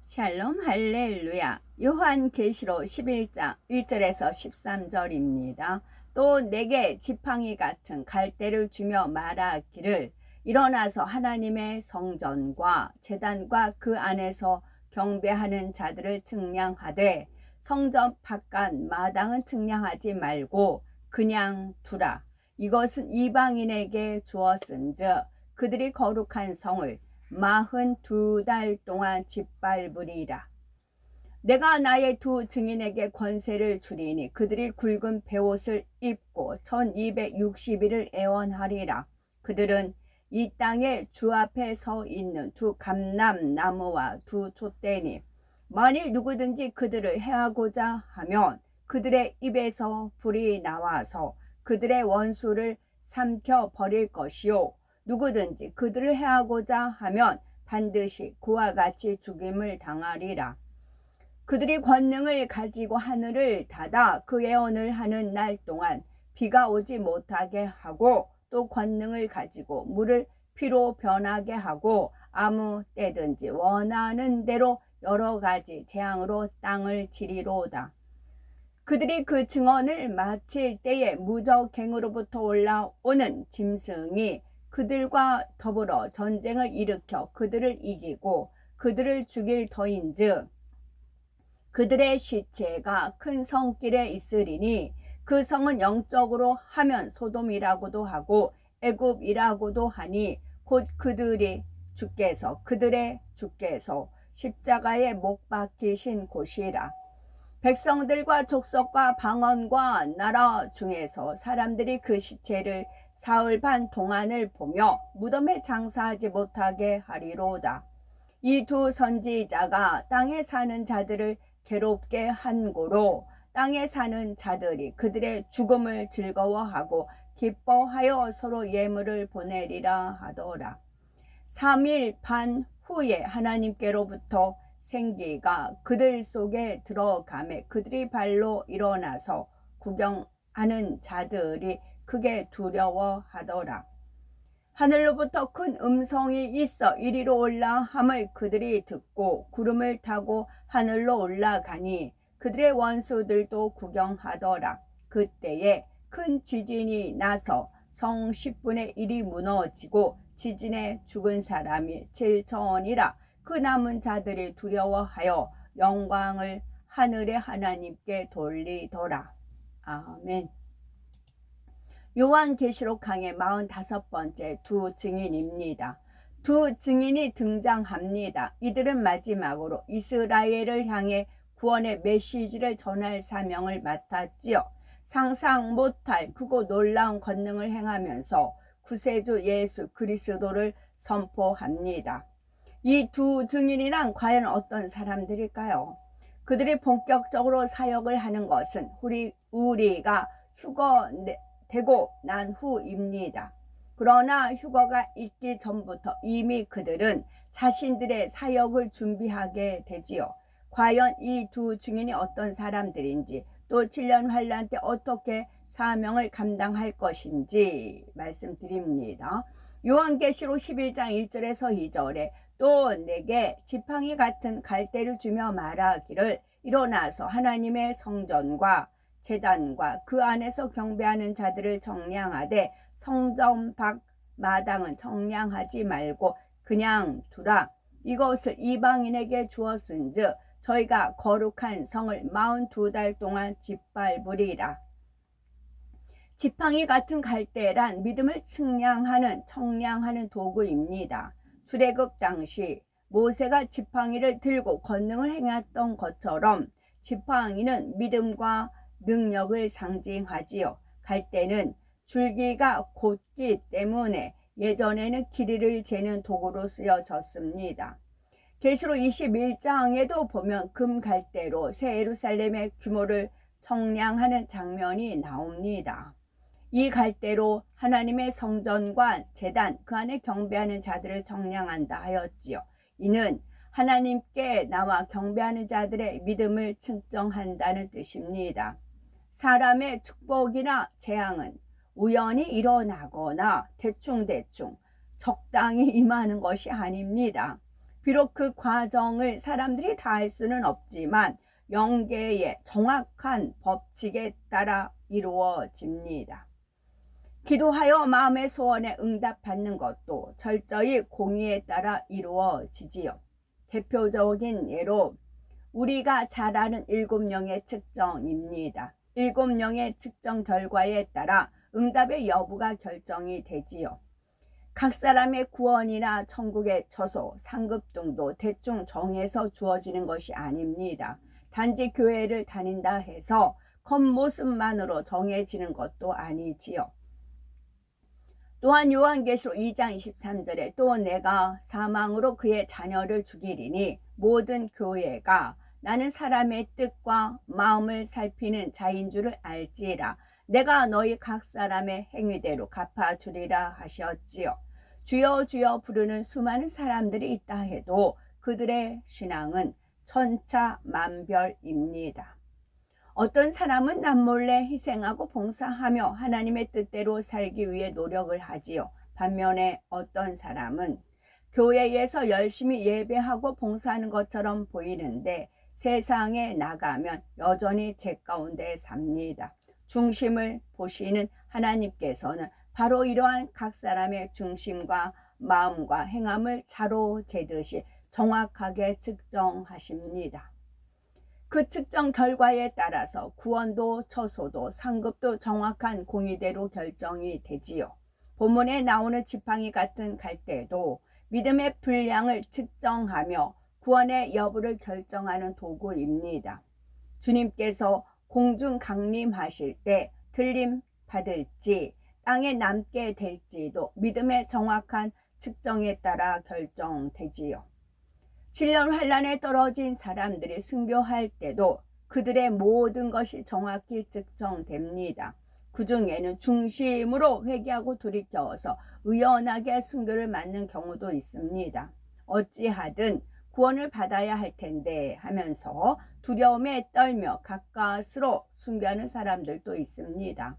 샬롬 할렐루야. 요한계시록 11장 1절에서 13절입니다. 또 내게 지팡이 같은 갈대를 주며 말하기를 일어나서 하나님의 성전과 제단과 그 안에서 경배하는 자들을 측량하되 성전 바깥 마당은 측량하지 말고 그냥 두라. 이것은 이방인에게 주었은즉 그들이 거룩한 성을 42달 동안 짓밟으리라. 내가 나의 두 증인에게 권세를 주리니 그들이 굵은 베옷을 입고 1260일을 애원하리라. 그들은 이 땅에 주 앞에 서 있는 두 감람나무와 두 촛대니 만일 누구든지 그들을 해하고자 하면 그들의 입에서 불이 나와서 그들의 원수를 삼켜 버릴 것이요 누구든지 그들을 해하고자 하면 반드시 그와 같이 죽임을 당하리라. 그들이 권능을 가지고 하늘을 닫아 그 예언을 하는 날 동안 비가 오지 못하게 하고 또 권능을 가지고 물을 피로 변하게 하고 아무 때든지 원하는 대로 여러 가지 재앙으로 땅을 치리로다. 그들이 그 증언을 마칠 때에 무적행으로부터 올라오는 짐승이 그들과 더불어 전쟁을 일으켜 그들을 이기고 그들을 죽일 터인즉 그들의 시체가 큰 성길에 있으리니 그 성은 영적으로 하면 소돔이라고도 하고 애굽이라고도 하니 곧 그들의 주께서 십자가에 못 박히신 곳이라. 백성들과 족속과 방언과 나라 중에서 사람들이 그 시체를 사흘 반 동안을 보며 무덤에 장사하지 못하게 하리로다. 이 두 선지자가 땅에 사는 자들을 괴롭게 한 고로 땅에 사는 자들이 그들의 죽음을 즐거워하고 기뻐하여 서로 예물을 보내리라 하더라. 3일 반 후에 하나님께로부터 생기가 그들 속에 들어가매 그들이 발로 일어나서 구경하는 자들이 크게 두려워하더라. 하늘로부터 큰 음성이 있어 이리로 올라 함을 그들이 듣고 구름을 타고 하늘로 올라가니 그들의 원수들도 구경하더라. 그때에 큰 지진이 나서 성 10분의 1이 무너지고 지진에 죽은 사람이 7천이라. 그 남은 자들이 두려워하여 영광을 하늘의 하나님께 돌리더라. 아멘. 요한계시록 강의 45번째 두 증인입니다. 두 증인이 등장합니다. 이들은 마지막으로 이스라엘을 향해 구원의 메시지를 전할 사명을 맡았지요. 상상 못할 크고 놀라운 권능을 행하면서 구세주 예수 그리스도를 선포합니다. 이 두 증인이란 과연 어떤 사람들일까요? 그들이 본격적으로 사역을 하는 것은 우리가 휴거되고 난 후입니다. 그러나 휴거가 있기 전부터 이미 그들은 자신들의 사역을 준비하게 되지요. 과연 이 두 증인이 어떤 사람들인지 또 7년 환란 때 어떻게 사명을 감당할 것인지 말씀드립니다. 요한계시록 11장 1절에서 2절에 또 내게 지팡이 같은 갈대를 주며 말하기를 일어나서 하나님의 성전과 제단과 그 안에서 경배하는 자들을 정량하되 성전 밖 마당은 정량하지 말고 그냥 두라. 이것을 이방인에게 주었은즉 저희가 거룩한 성을 42달 동안 짓밟으리라. 지팡이 같은 갈대란 믿음을 청량하는 도구입니다. 출애굽 당시 모세가 지팡이를 들고 권능을 행했던 것처럼 지팡이는 믿음과 능력을 상징하지요. 갈대는 줄기가 곧기 때문에 예전에는 길이를 재는 도구로 쓰여졌습니다. 계시록 21장에도 보면 금갈대로 새 예루살렘의 규모를 청량하는 장면이 나옵니다. 이 갈대로 하나님의 성전과 제단 그 안에 경배하는 자들을 정량한다 하였지요. 이는 하나님께 나와 경배하는 자들의 믿음을 측정한다는 뜻입니다. 사람의 축복이나 재앙은 우연히 일어나거나 대충 적당히 임하는 것이 아닙니다. 비록 그 과정을 사람들이 다 할 수는 없지만 영계의 정확한 법칙에 따라 이루어집니다. 기도하여 마음의 소원에 응답받는 것도 철저히 공의에 따라 이루어지지요. 대표적인 예로 우리가 잘 아는 7명의 측정입니다. 7명의 측정 결과에 따라 응답의 여부가 결정이 되지요. 각 사람의 구원이나 천국의 처소, 상급 등도 대충 정해서 주어지는 것이 아닙니다. 단지 교회를 다닌다 해서 겉모습만으로 정해지는 것도 아니지요. 또한 요한계시록 2장 23절에 또 내가 사망으로 그의 자녀를 죽이리니 모든 교회가 나는 사람의 뜻과 마음을 살피는 자인 줄을 알지라. 내가 너희 각 사람의 행위대로 갚아주리라 하셨지요. 주여 주여 부르는 수많은 사람들이 있다 해도 그들의 신앙은 천차만별입니다. 어떤 사람은 남몰래 희생하고 봉사하며 하나님의 뜻대로 살기 위해 노력을 하지요. 반면에 어떤 사람은 교회에서 열심히 예배하고 봉사하는 것처럼 보이는데 세상에 나가면 여전히 죄 가운데 삽니다. 중심을 보시는 하나님께서는 바로 이러한 각 사람의 중심과 마음과 행함을 자로 재듯이 정확하게 측정하십니다. 그 측정 결과에 따라서 구원도 처소도 상급도 정확한 공의대로 결정이 되지요. 본문에 나오는 지팡이 같은 갈대도 믿음의 분량을 측정하며 구원의 여부를 결정하는 도구입니다. 주님께서 공중 강림하실 때 틀림 받을지 땅에 남게 될지도 믿음의 정확한 측정에 따라 결정되지요. 7년 환란에 떨어진 사람들이 순교할 때도 그들의 모든 것이 정확히 측정됩니다. 그 중에는 중심으로 회개하고 돌이켜서 의연하게 순교를 맞는 경우도 있습니다. 어찌하든 구원을 받아야 할 텐데 하면서 두려움에 떨며 가까스로 순교하는 사람들도 있습니다.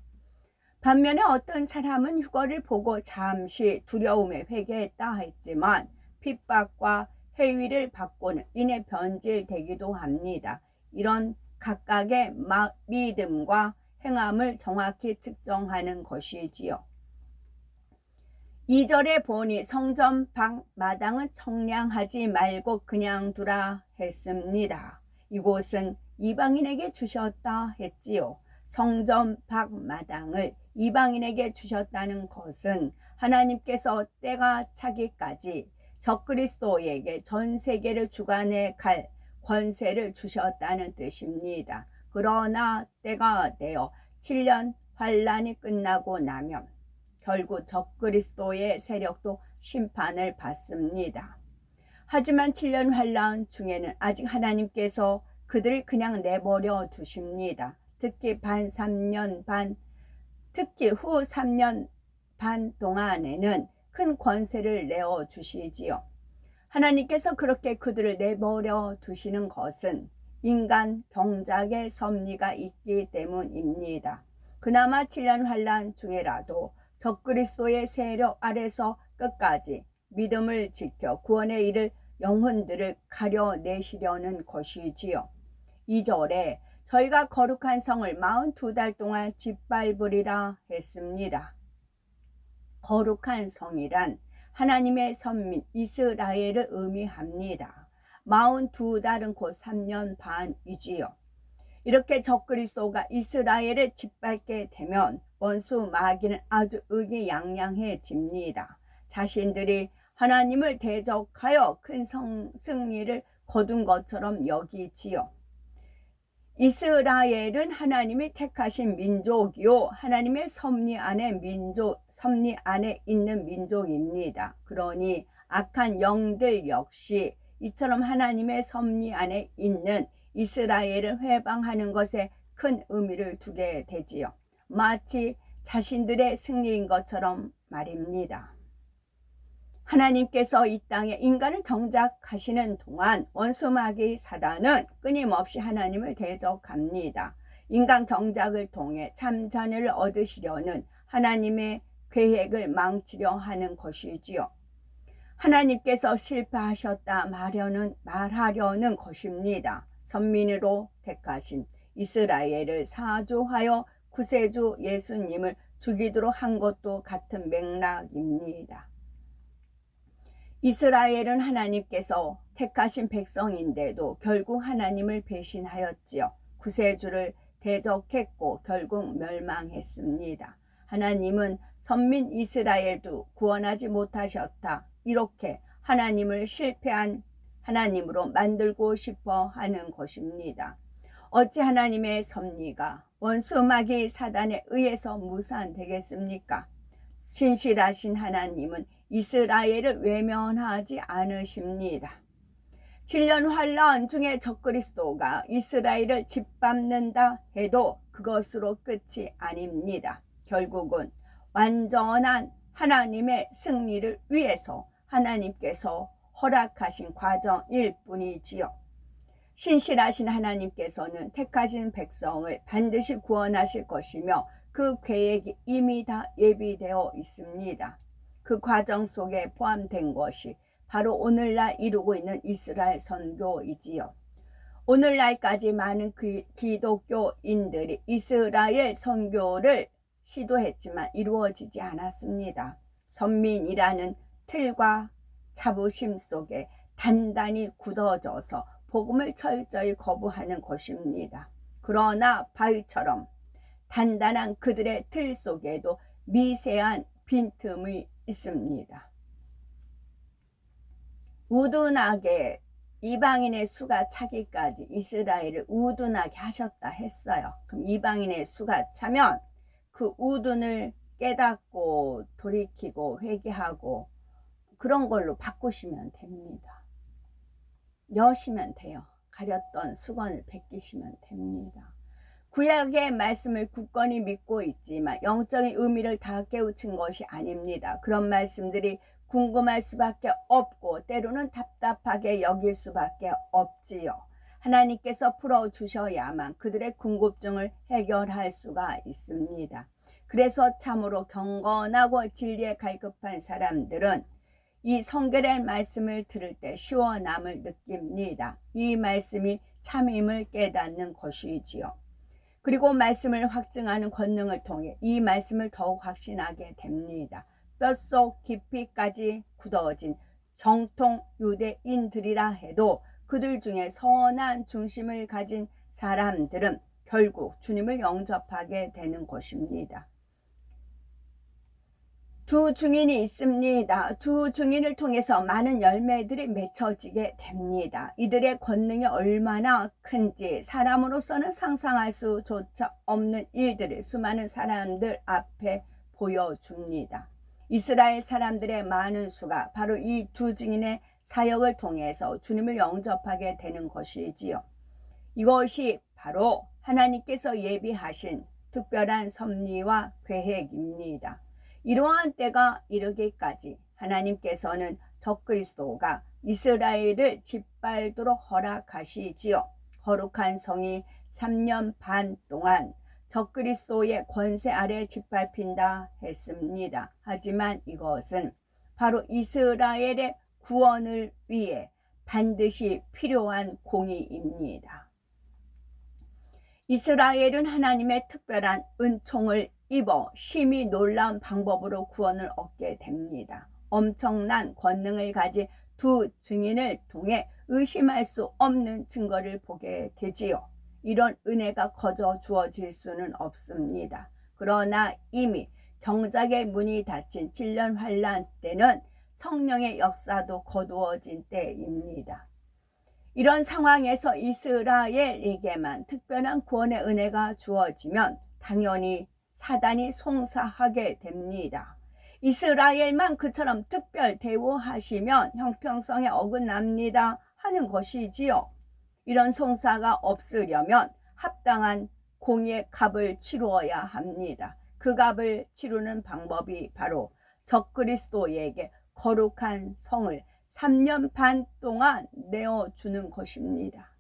반면에 어떤 사람은 휴거를 보고 잠시 두려움에 회개했다 했지만 핍박과 해위를 받고는 인해 변질되기도 합니다. 이런 각각의 믿음과 행함을 정확히 측정하는 것이지요. 2절에 보니 성전 밖 마당은 청량하지 말고 그냥 두라 했습니다. 이곳은 이방인에게 주셨다 했지요. 성전 밖 마당을 이방인에게 주셨다는 것은 하나님께서 때가 차기까지 적그리스도에게 전 세계를 주관해 갈 권세를 주셨다는 뜻입니다. 그러나 때가 되어 7년 환란이 끝나고 나면 결국 적그리스도의 세력도 심판을 받습니다. 하지만 7년 환란 중에는 아직 하나님께서 그들을 그냥 내버려 두십니다. 특히 후 3년 반 동안에는 큰 권세를 내어 주시지요. 하나님께서 그렇게 그들을 내버려 두시는 것은 인간 경작의 섭리가 있기 때문입니다. 그나마 7년 환란 중에라도 적그리스도의 세력 아래서 끝까지 믿음을 지켜 구원의 일을 영혼들을 가려내시려는 것이지요. 2절에 저희가 거룩한 성을 42달 동안 짓밟으리라 했습니다. 거룩한 성이란 하나님의 선민 이스라엘을 의미합니다. 42달은 곧 3년 반이지요. 이렇게 적그리스도가 이스라엘을 짓밟게 되면 원수 마귀는 아주 의기양양해집니다. 자신들이 하나님을 대적하여 큰 승리를 거둔 것처럼 여기지요. 이스라엘은 하나님이 택하신 민족이요 하나님의 섭리 안에 있는 민족입니다. 그러니 악한 영들 역시 이처럼 하나님의 섭리 안에 있는 이스라엘을 회방하는 것에 큰 의미를 두게 되지요. 마치 자신들의 승리인 것처럼 말입니다. 하나님께서 이 땅에 인간을 경작하시는 동안 원수 마귀 사단은 끊임없이 하나님을 대적합니다. 인간 경작을 통해 참 자녀를 얻으시려는 하나님의 계획을 망치려 하는 것이지요. 하나님께서 실패하셨다 말하려는 것입니다. 선민으로 택하신 이스라엘을 사주하여 구세주 예수님을 죽이도록 한 것도 같은 맥락입니다. 이스라엘은 하나님께서 택하신 백성인데도 결국 하나님을 배신하였지요. 구세주를 대적했고 결국 멸망했습니다. 하나님은 선민 이스라엘도 구원하지 못하셨다. 이렇게 하나님을 실패한 하나님으로 만들고 싶어 하는 것입니다. 어찌 하나님의 섭리가 원수 마귀 사단에 의해서 무산되겠습니까? 신실하신 하나님은 이스라엘을 외면하지 않으십니다. 7년 환란 중에 적그리스도가 이스라엘을 짓밟는다 해도 그것으로 끝이 아닙니다. 결국은 완전한 하나님의 승리를 위해서 하나님께서 허락하신 과정일 뿐이지요. 신실하신 하나님께서는 택하신 백성을 반드시 구원하실 것이며 그 계획이 이미 다 예비되어 있습니다. 그 과정 속에 포함된 것이 바로 오늘날 이루고 있는 이스라엘 선교이지요. 오늘날까지 많은 기독교인들이 이스라엘 선교를 시도했지만 이루어지지 않았습니다. 선민이라는 틀과 자부심 속에 단단히 굳어져서 복음을 철저히 거부하는 것입니다. 그러나 바위처럼 단단한 그들의 틀 속에도 미세한 빈틈이 있습니다. 우둔하게 이방인의 수가 차기까지 이스라엘을 우둔하게 하셨다 했어요. 그럼 이방인의 수가 차면 그 우둔을 깨닫고 돌이키고 회개하고 그런 걸로 바꾸시면 됩니다. 여시면 돼요. 가렸던 수건을 벗기시면 됩니다. 구약의 말씀을 굳건히 믿고 있지만 영적인 의미를 다 깨우친 것이 아닙니다. 그런 말씀들이 궁금할 수밖에 없고 때로는 답답하게 여길 수밖에 없지요. 하나님께서 풀어주셔야만 그들의 궁금증을 해결할 수가 있습니다. 그래서 참으로 경건하고 진리에 갈급한 사람들은 이 성결의 말씀을 들을 때 시원함을 느낍니다. 이 말씀이 참임을 깨닫는 것이지요. 그리고 말씀을 확증하는 권능을 통해 이 말씀을 더욱 확신하게 됩니다. 뼛속 깊이까지 굳어진 정통 유대인들이라 해도 그들 중에 선한 중심을 가진 사람들은 결국 주님을 영접하게 되는 것입니다. 두 증인이 있습니다. 두 증인을 통해서 많은 열매들이 맺혀지게 됩니다. 이들의 권능이 얼마나 큰지 사람으로서는 상상할 수조차 없는 일들을 수많은 사람들 앞에 보여줍니다. 이스라엘 사람들의 많은 수가 바로 이 두 증인의 사역을 통해서 주님을 영접하게 되는 것이지요. 이것이 바로 하나님께서 예비하신 특별한 섭리와 계획입니다. 이러한 때가 이르기까지 하나님께서는 적그리스도가 이스라엘을 짓밟도록 허락하시지요. 거룩한 성이 3년 반 동안 적그리스도의 권세 아래 짓밟힌다 했습니다. 하지만 이것은 바로 이스라엘의 구원을 위해 반드시 필요한 공의입니다. 이스라엘은 하나님의 특별한 은총을 입어 심히 놀라운 방법으로 구원을 얻게 됩니다. 엄청난 권능을 가진 두 증인을 통해 의심할 수 없는 증거를 보게 되지요. 이런 은혜가 거저 주어질 수는 없습니다. 그러나 이미 경작의 문이 닫힌 7년 환란 때는 성령의 역사도 거두어진 때입니다. 이런 상황에서 이스라엘에게만 특별한 구원의 은혜가 주어지면 당연히 사단이 송사하게 됩니다. 이스라엘만 그처럼 특별 대우하시면 형평성에 어긋납니다 하는 것이지요. 이런 송사가 없으려면 합당한 공의의 값을 치루어야 합니다. 그 값을 치르는 방법이 바로 적그리스도에게 거룩한 성을 3년 반 동안 내어주는 것입니다.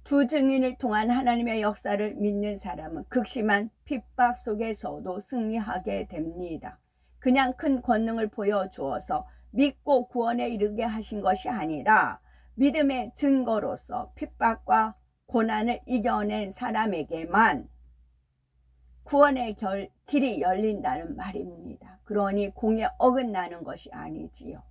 두 증인을 통한 하나님의 역사를 믿는 사람은 극심한 핍박 속에서도 승리하게 됩니다. 그냥 큰 권능을 보여주어서 믿고 구원에 이르게 하신 것이 아니라 믿음의 증거로서 핍박과 고난을 이겨낸 사람에게만 구원의 길이 열린다는 말입니다. 그러니 공에 어긋나는 것이 아니지요.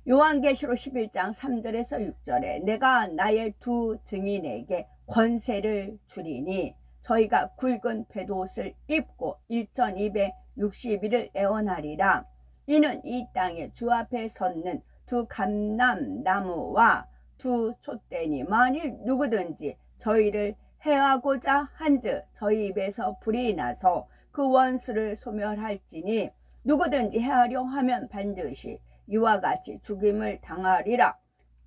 요한계시록 11장 3절에서 6절에 내가 나의 두 증인에게 권세를 주리니 저희가 굵은 겉옷을 입고 1260일을 애원하리라. 이는 이 땅에 주 앞에 섰는 두 감람나무와 두 촛대니 만일 누구든지 저희를 해하고자 한즉 저희 입에서 불이 나서 그 원수를 소멸할지니 누구든지 해하려 하면 반드시 이와 같이 죽임을 당하리라.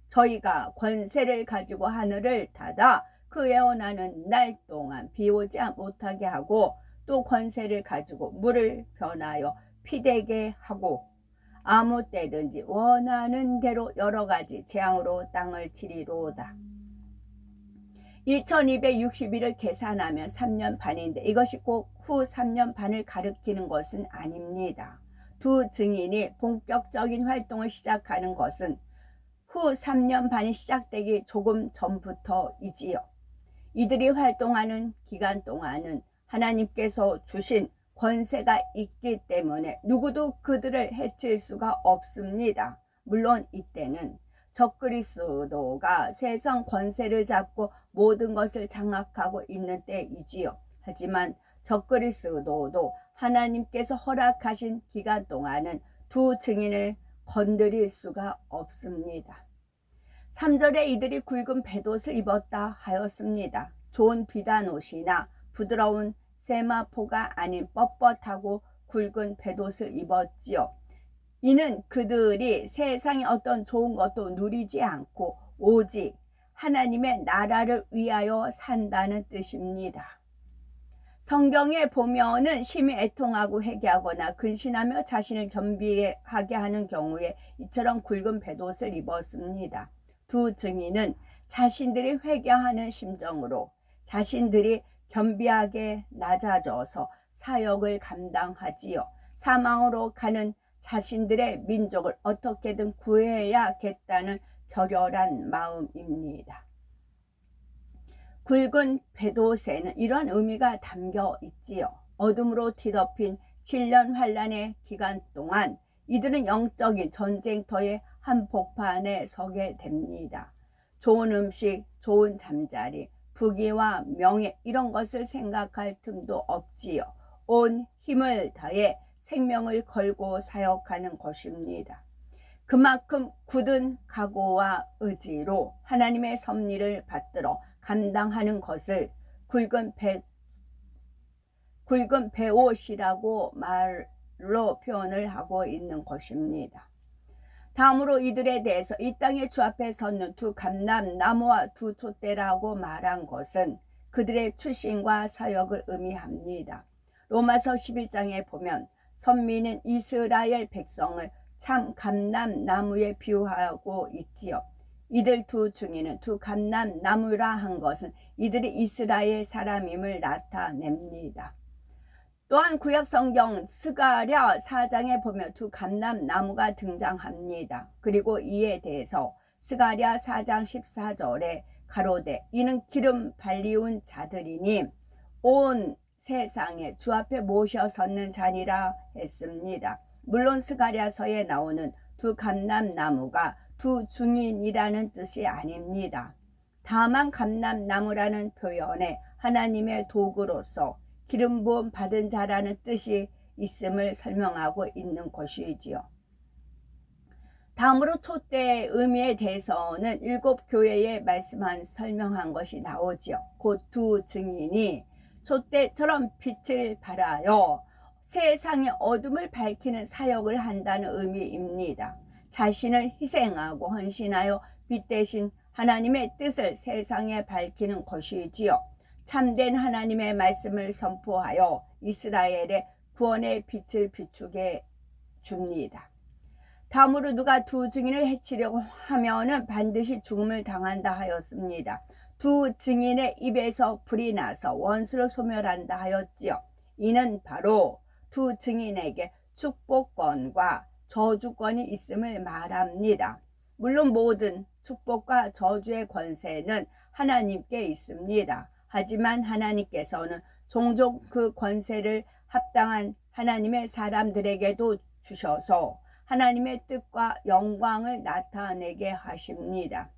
저희가 권세를 가지고 하늘을 닫아 그 애원하는 날 동안 비 오지 못하게 하고 또 권세를 가지고 물을 변하여 피되게 하고 아무 때든지 원하는 대로 여러 가지 재앙으로 땅을 치리로다. 1260일을 계산하면 3년 반인데 이것이 꼭 후 3년 반을 가리키는 것은 아닙니다. 두 증인이 본격적인 활동을 시작하는 것은 후 3년 반이 시작되기 조금 전부터이지요. 이들이 활동하는 기간 동안은 하나님께서 주신 권세가 있기 때문에 누구도 그들을 해칠 수가 없습니다. 물론 이때는 적그리스도가 세상 권세를 잡고 모든 것을 장악하고 있는 때이지요. 하지만 적그리스도도 하나님께서 허락하신 기간 동안은 두 증인을 건드릴 수가 없습니다. 3절에 이들이 굵은 겉옷을 입었다 하였습니다. 좋은 비단옷이나 부드러운 세마포가 아닌 뻣뻣하고 굵은 겉옷을 입었지요. 이는 그들이 세상의 어떤 좋은 것도 누리지 않고 오직 하나님의 나라를 위하여 산다는 뜻입니다. 성경에 보면은 심히 애통하고 회개하거나 근신하며 자신을 겸비하게 하는 경우에 이처럼 굵은 겉옷을 입었습니다. 두 증인은 자신들이 회개하는 심정으로 자신들이 겸비하게 낮아져서 사역을 감당하지요. 사망으로 가는 자신들의 민족을 어떻게든 구해야겠다는 결혈한 마음입니다. 굵은 겉옷에는 이런 의미가 담겨 있지요. 어둠으로 뒤덮인 7년 환란의 기간 동안 이들은 영적인 전쟁터의 한복판에 서게 됩니다. 좋은 음식, 좋은 잠자리, 부귀와 명예 이런 것을 생각할 틈도 없지요. 온 힘을 다해 생명을 걸고 사역하는 것입니다. 그만큼 굳은 각오와 의지로 하나님의 섭리를 받들어 감당하는 것을 굵은 겉옷이라고 말로 표현을 하고 있는 것입니다. 다음으로 이들에 대해서 이 땅의 주 앞에 섰는 두 감람나무와 두 촛대라고 말한 것은 그들의 출신과 사역을 의미합니다. 로마서 11장에 보면 선민은 이스라엘 백성을 참 감람나무에 비유하고 있지요. 이들 두 증인은 두 감람나무라 한 것은 이들이 이스라엘 사람임을 나타냅니다. 또한 구약성경 스가랴 4장에 보면 두 감람나무가 등장합니다. 그리고 이에 대해서 스가랴 4장 14절에 가로되 이는 기름 발리운 자들이니 온 세상에 주 앞에 모셔 섰는 자니라 했습니다. 물론 스가랴서에 나오는 두 감람나무가 두 증인이라는 뜻이 아닙니다. 다만 감람나무라는 표현에 하나님의 도구로서 기름 부음 받은 자라는 뜻이 있음을 설명하고 있는 것이지요. 다음으로 촛대의 의미에 대해서는 7교회에 설명한 것이 나오지요. 곧 두 증인이 촛대처럼 빛을 발하여 세상의 어둠을 밝히는 사역을 한다는 의미입니다. 자신을 희생하고 헌신하여 빛 대신 하나님의 뜻을 세상에 밝히는 것이지요. 참된 하나님의 말씀을 선포하여 이스라엘의 구원의 빛을 비추게 줍니다. 다음으로 누가 두 증인을 해치려고 하면은 반드시 죽음을 당한다 하였습니다. 두 증인의 입에서 불이 나서 원수를 소멸한다 하였지요. 이는 바로 두 증인에게 축복권과 저주권이 있음을 말합니다. 물론 모든 축복과 저주의 권세는 하나님께 있습니다. 하지만 하나님께서는 종종 그 권세를 합당한 하나님의 사람들에게도 주셔서 하나님의 뜻과 영광을 나타내게 하십니다.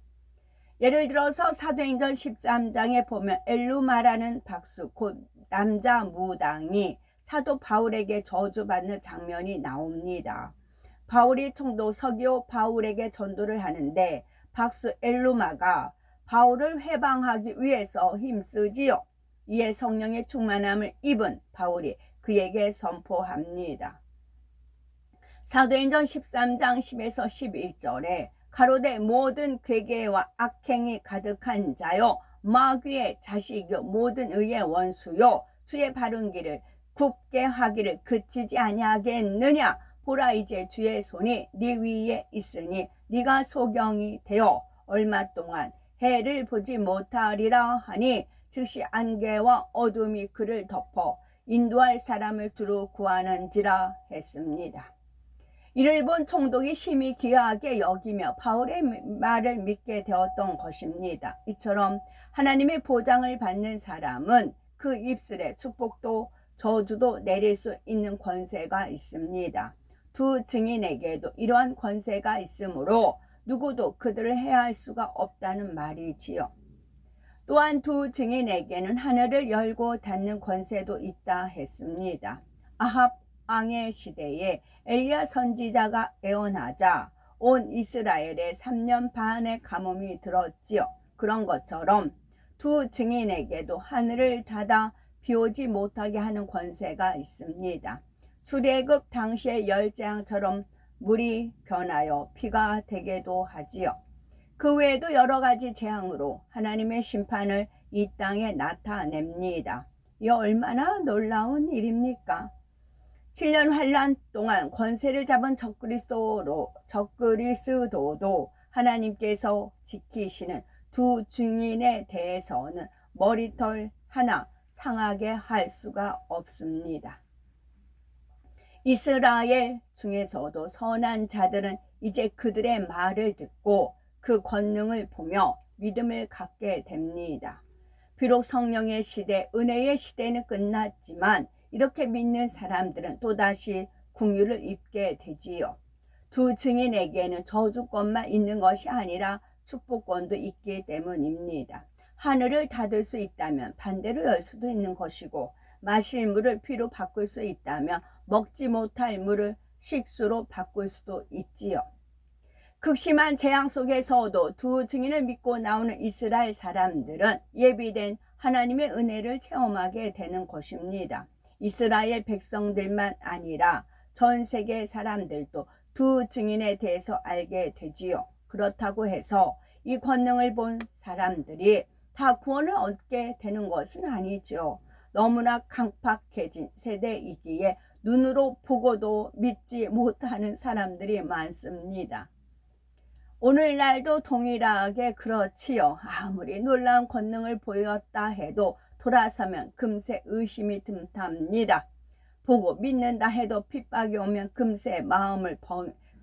예를 들어서 사도행전 13장에 보면 엘루마라는 박수, 곧 남자 무당이 사도 바울에게 저주받는 장면이 나옵니다. 바울이 총독 서기오 바울에게 전도를 하는데 박수 엘루마가 바울을 해방하기 위해서 힘쓰지요. 이에 성령의 충만함을 입은 바울이 그에게 선포합니다. 사도행전 13장 10에서 11절에 가로되 모든 괴계와 악행이 가득한 자요 마귀의 자식요 모든 의의 원수요 주의 바른 길을 굽게 하기를 그치지 아니하겠느냐. 보라 이제 주의 손이 네 위에 있으니 네가 소경이 되어 얼마 동안 해를 보지 못하리라 하니 즉시 안개와 어둠이 그를 덮어 인도할 사람을 두루 구하는지라 했습니다. 이를 본 총독이 심히 귀하게 여기며 바울의 말을 믿게 되었던 것입니다. 이처럼 하나님의 보장을 받는 사람은 그 입술에 축복도 저주도 내릴 수 있는 권세가 있습니다. 두 증인에게도 이러한 권세가 있으므로 누구도 그들을 해할 수가 없다는 말이지요. 또한 두 증인에게는 하늘을 열고 닫는 권세도 있다 했습니다. 아합 왕의 시대에 엘리야 선지자가 애원하자 온 이스라엘에 3년 반의 가뭄이 들었지요. 그런 것처럼 두 증인에게도 하늘을 닫아 비오지 못하게 하는 권세가 있습니다. 출애굽 당시의 열재앙처럼 물이 변하여 비가 되게도 하지요. 그 외에도 여러 가지 재앙으로 하나님의 심판을 이 땅에 나타냅니다. 이 얼마나 놀라운 일입니까? 7년 환란 동안 권세를 잡은 적그리스도도 하나님께서 지키시는 두 증인에 대해서는 머리털 하나 상하게 할 수가 없습니다. 이스라엘 중에서도 선한 자들은 이제 그들의 말을 듣고 그 권능을 보며 믿음을 갖게 됩니다. 비록 성령의 시대, 은혜의 시대는 끝났지만 이렇게 믿는 사람들은 또다시 긍휼을 입게 되지요. 두 증인에게는 저주권만 있는 것이 아니라 축복권도 있기 때문입니다. 하늘을 닫을 수 있다면 반대로 열 수도 있는 것이고 마실 물을 피로 바꿀 수 있다면 먹지 못할 물을 식수로 바꿀 수도 있지요. 극심한 재앙 속에서도 두 증인을 믿고 나오는 이스라엘 사람들은 예비된 하나님의 은혜를 체험하게 되는 것입니다. 이스라엘 백성들만 아니라 전 세계 사람들도 두 증인에 대해서 알게 되지요. 그렇다고 해서 이 권능을 본 사람들이 다 구원을 얻게 되는 것은 아니죠. 너무나 강팍해진 세대이기에 눈으로 보고도 믿지 못하는 사람들이 많습니다. 오늘날도 동일하게 그렇지요. 아무리 놀라운 권능을 보였다 해도 돌아서면 금세 의심이 틈탑니다. 보고 믿는다 해도 핍박이 오면 금세 마음을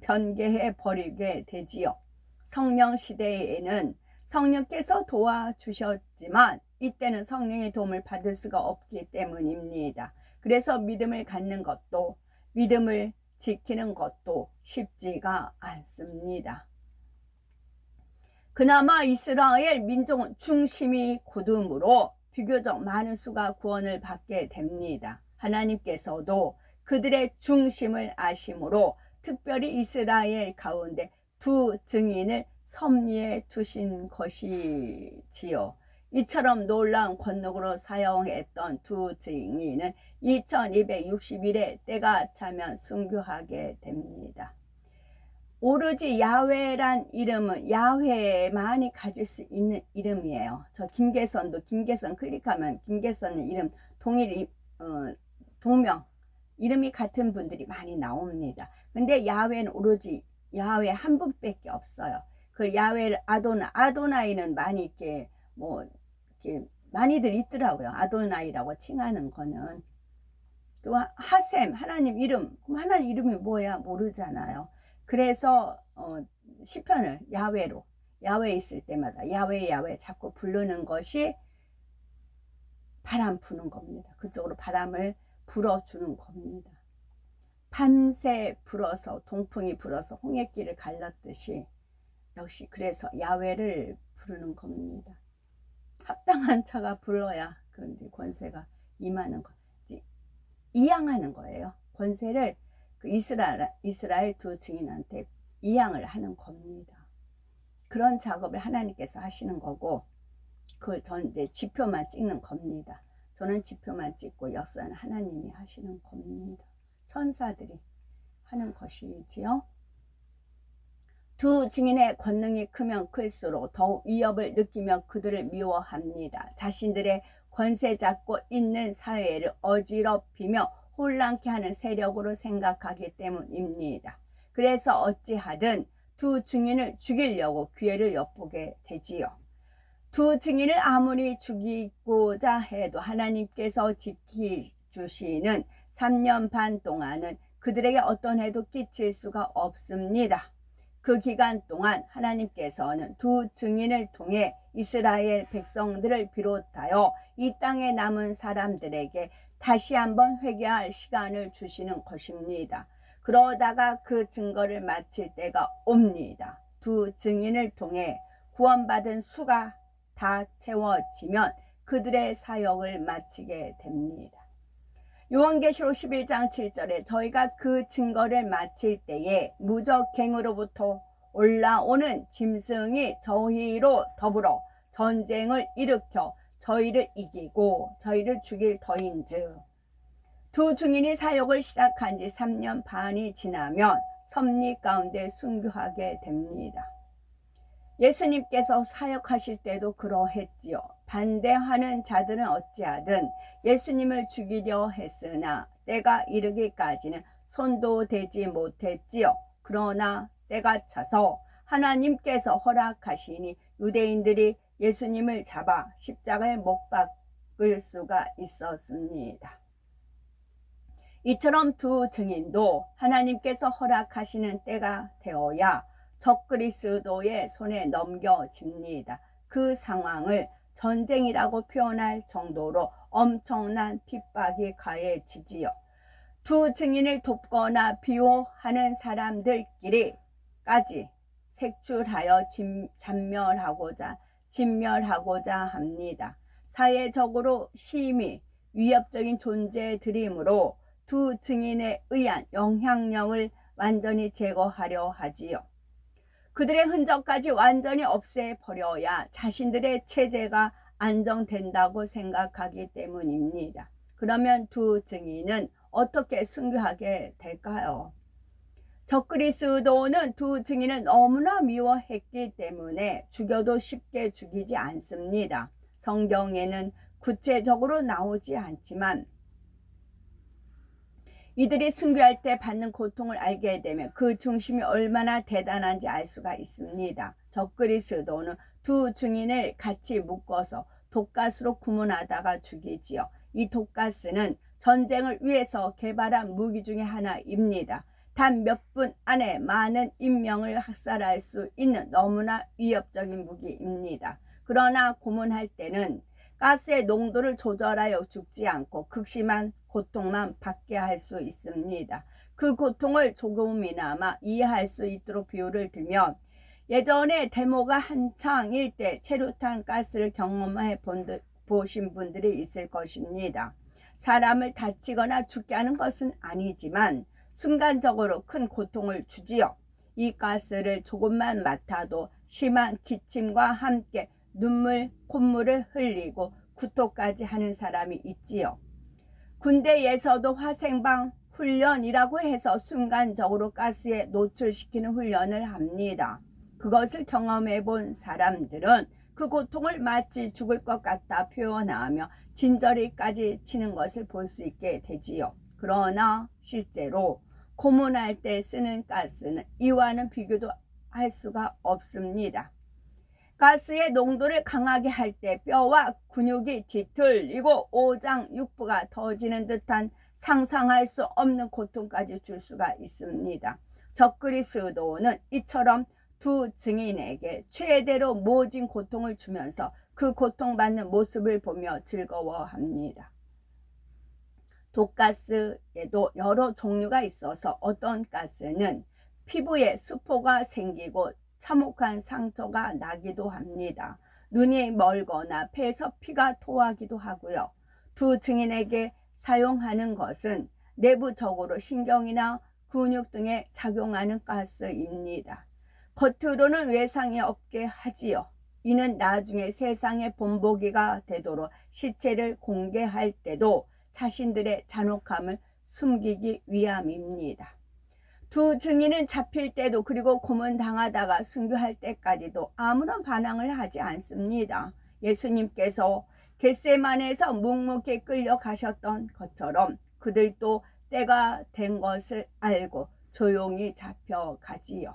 변개해 버리게 되지요. 성령 시대에는 성령께서 도와주셨지만 이때는 성령의 도움을 받을 수가 없기 때문입니다. 그래서 믿음을 갖는 것도 믿음을 지키는 것도 쉽지가 않습니다. 그나마 이스라엘 민족은 중심이 곧음으로 비교적 많은 수가 구원을 받게 됩니다. 하나님께서도 그들의 중심을 아심으로 특별히 이스라엘 가운데 두 증인을 섭리해 두신 것이지요. 이처럼 놀라운 권능으로 사용했던 두 증인은 2261의 때가 차면 순교하게 됩니다. 오로지 야훼란 이름은 야훼만이 가질 수 있는 이름이에요. 저 김계선 클릭하면 김계선의 이름 동명 이름이 같은 분들이 많이 나옵니다. 근데 야훼는 오로지 야훼 한 분밖에 없어요. 그 야훼 아도나이는 많이 이렇게 이렇게 많이들 있더라고요. 아도나이라고 칭하는 거는. 또 하셈, 하나님 이름. 그럼 하나님 이름이 뭐야? 모르잖아요. 그래서 시편을 야훼로, 야훼 있을 때마다 야훼 야훼 자꾸 부르는 것이 바람 부는 겁니다. 그쪽으로 바람을 불어주는 겁니다. 밤새 불어서 동풍이 불어서 홍해길을 갈랐듯이 역시 그래서 야훼를 부르는 겁니다. 합당한 자가 불러야 그 권세가 임하는 거, 이양하는 거예요. 권세를 그 이스라엘 두 증인한테 이양을 하는 겁니다. 그런 작업을 하나님께서 하시는 거고, 그걸 전 이제 지표만 찍는 겁니다. 저는 지표만 찍고 역사는 하나님이 하시는 겁니다. 천사들이 하는 것이지요. 두 증인의 권능이 크면 클수록 더욱 위협을 느끼며 그들을 미워합니다. 자신들의 권세 잡고 있는 사회를 어지럽히며 혼란케 하는 세력으로 생각하기 때문입니다. 그래서 어찌하든 두 증인을 죽이려고 기회를 엿보게 되지요. 두 증인을 아무리 죽이고자 해도 하나님께서 지켜주시는 3년 반 동안은 그들에게 어떤 해도 끼칠 수가 없습니다. 그 기간 동안 하나님께서는 두 증인을 통해 이스라엘 백성들을 비롯하여 이 땅에 남은 사람들에게 다시 한번 회개할 시간을 주시는 것입니다. 그러다가 그 증거를 마칠 때가 옵니다. 두 증인을 통해 구원받은 수가 다 채워지면 그들의 사역을 마치게 됩니다. 요한계시록 11장 7절에 저희가 그 증거를 마칠 때에 무적갱으로부터 올라오는 짐승이 저희로 더불어 전쟁을 일으켜 저희를 이기고 저희를 죽일 터인즉 두 증인이 사역을 시작한 지 3년 반이 지나면 섭리 가운데 순교하게 됩니다. 예수님께서 사역하실 때도 그러했지요. 반대하는 자들은 어찌하든 예수님을 죽이려 했으나 때가 이르기까지는 손도 대지 못했지요. 그러나 때가 차서 하나님께서 허락하시니 유대인들이 예수님을 잡아 십자가에 못 박을 수가 있었습니다. 이처럼 두 증인도 하나님께서 허락하시는 때가 되어야 적그리스도의 손에 넘겨집니다. 그 상황을 전쟁이라고 표현할 정도로 엄청난 핍박이 가해지지요. 두 증인을 돕거나 비호하는 사람들끼리까지 색출하여 진멸하고자 합니다. 사회적으로 심히 위협적인 존재들이므로 두 증인에 의한 영향력을 완전히 제거하려 하지요. 그들의 흔적까지 완전히 없애버려야 자신들의 체제가 안정된다고 생각하기 때문입니다. 그러면 두 증인은 어떻게 순교하게 될까요? 적그리스도는 두 증인을 너무나 미워했기 때문에 죽여도 쉽게 죽이지 않습니다. 성경에는 구체적으로 나오지 않지만 이들이 순교할 때 받는 고통을 알게 되면 그 중심이 얼마나 대단한지 알 수가 있습니다. 적그리스도는 두 증인을 같이 묶어서 독가스로 구문하다가 죽이지요. 이 독가스는 전쟁을 위해서 개발한 무기 중에 하나입니다. 단 몇 분 안에 많은 인명을 학살할 수 있는 너무나 위협적인 무기입니다. 그러나 고문할 때는 가스의 농도를 조절하여 죽지 않고 극심한 고통만 받게 할 수 있습니다. 그 고통을 조금이나마 이해할 수 있도록 비유를 들면 예전에 데모가 한창일 때 체류탄 가스를 경험해 보신 분들이 있을 것입니다. 사람을 다치거나 죽게 하는 것은 아니지만 순간적으로 큰 고통을 주지요. 이 가스를 조금만 맡아도 심한 기침과 함께 눈물, 콧물을 흘리고 구토까지 하는 사람이 있지요. 군대에서도 화생방 훈련이라고 해서 순간적으로 가스에 노출시키는 훈련을 합니다. 그것을 경험해 본 사람들은 그 고통을 마치 죽을 것 같다 표현하며 진저리까지 치는 것을 볼 수 있게 되지요. 그러나 실제로 고문할 때 쓰는 가스는 이와는 비교도 할 수가 없습니다. 가스의 농도를 강하게 할 때 뼈와 근육이 뒤틀리고 오장육부가 터지는 듯한 상상할 수 없는 고통까지 줄 수가 있습니다. 적그리스도는 이처럼 두 증인에게 최대로 모진 고통을 주면서 그 고통받는 모습을 보며 즐거워합니다. 독가스에도 여러 종류가 있어서 어떤 가스는 피부에 수포가 생기고 참혹한 상처가 나기도 합니다. 눈이 멀거나 폐에서 피가 토하기도 하고요. 두 증인에게 사용하는 것은 내부적으로 신경이나 근육 등에 작용하는 가스입니다. 겉으로는 외상이 없게 하지요. 이는 나중에 세상의 본보기가 되도록 시체를 공개할 때도 자신들의 잔혹함을 숨기기 위함입니다. 두 증인은 잡힐 때도 그리고 고문당하다가 순교할 때까지도 아무런 반항을 하지 않습니다. 예수님께서 겟세마네에서 묵묵히 끌려가셨던 것처럼 그들도 때가 된 것을 알고 조용히 잡혀가지요.